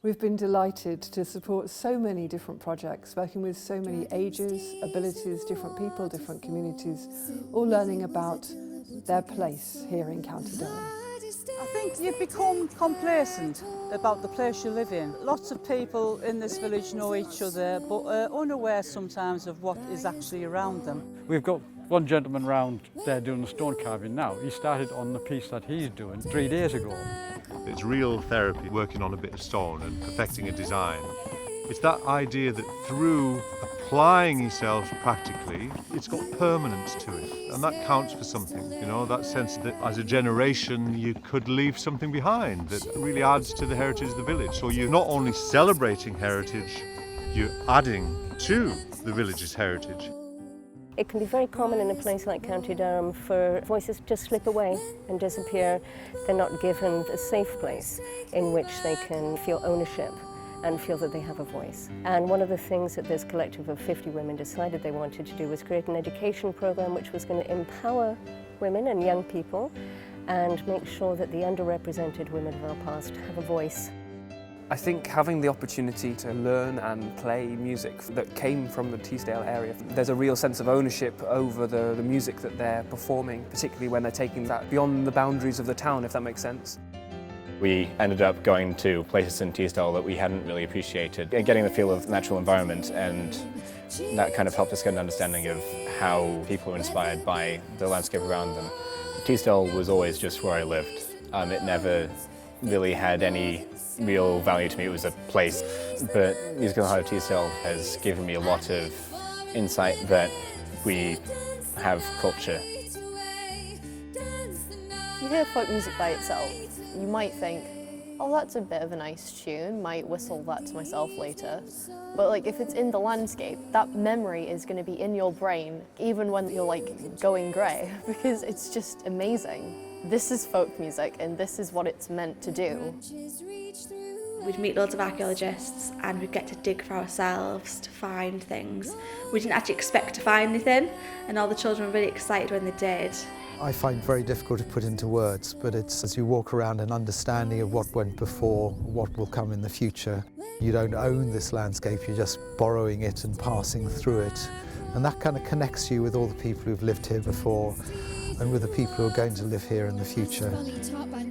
We've been delighted to support so many different projects, working with so many ages, abilities, different people, different communities, all learning about their place here in County Durham. I think you become complacent about the place you live in. Lots of people in this village know each other, but are unaware sometimes of what is actually around them. We've got one gentleman round there doing the stone carving now. He started on the piece that he's doing 3 days ago. It's real therapy, working on a bit of stone and perfecting a design. It's that idea that through applying yourself practically, it's got permanence to it, and that counts for something, you know, that sense that as a generation you could leave something behind that really adds to the heritage of the village. So you're not only celebrating heritage, you're adding to the village's heritage. It can be very common in a place like County Durham for voices to slip away and disappear. They're not given a safe place in which they can feel ownership and feel that they have a voice. And one of the things that this collective of 50 women decided they wanted to do was create an education program which was going to empower women and young people and make sure that the underrepresented women of our past have a voice. I think having the opportunity to learn and play music that came from the Teesdale area, there's a real sense of ownership over the music that they're performing, particularly when they're taking that beyond the boundaries of the town, if that makes sense. We ended up going to places in Teesdale that we hadn't really appreciated, and getting the feel of natural environment, and that kind of helped us get an understanding of how people were inspired by the landscape around them. Teesdale was always just where I lived. It never really had any real value to me. It was a place, but Musical Heart of Teesdale has given me a lot of insight that we have culture. You hear folk music by itself, you might think, oh, that's a bit of a nice tune, might whistle that to myself later. But like if it's in the landscape, that memory is going to be in your brain even when you're like going grey, because it's just amazing. This is folk music and this is what it's meant to do. We'd meet loads of archaeologists and we'd get to dig for ourselves to find things. We didn't actually expect to find anything, and all the children were really excited when they did. I find it very difficult to put into words, but it's as you walk around an understanding of what went before, what will come in the future. You don't own this landscape, you're just borrowing it and passing through it. And that kind of connects you with all the people who've lived here before and with the people who are going to live here in the future.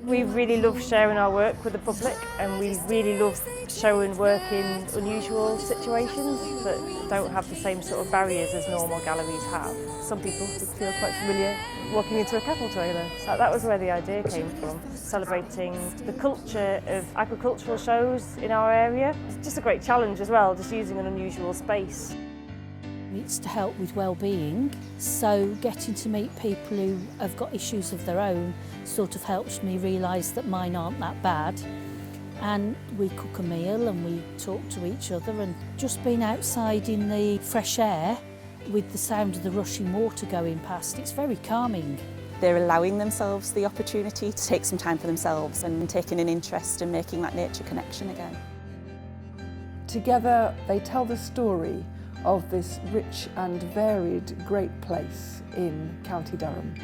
We really love sharing our work with the public, and we really love showing work in unusual situations that don't have the same sort of barriers as normal galleries have. Some people would feel quite familiar walking into a cattle trailer. So that was where the idea came from, celebrating the culture of agricultural shows in our area. It's just a great challenge as well, just using an unusual space. It's to help with wellbeing, so getting to meet people who have got issues of their own sort of helps me realise that mine aren't that bad. And we cook a meal and we talk to each other, and just being outside in the fresh air with the sound of the rushing water going past, it's very calming. They're allowing themselves the opportunity to take some time for themselves and taking an interest in making that nature connection again. Together they tell the story of this rich and varied great place in County Durham.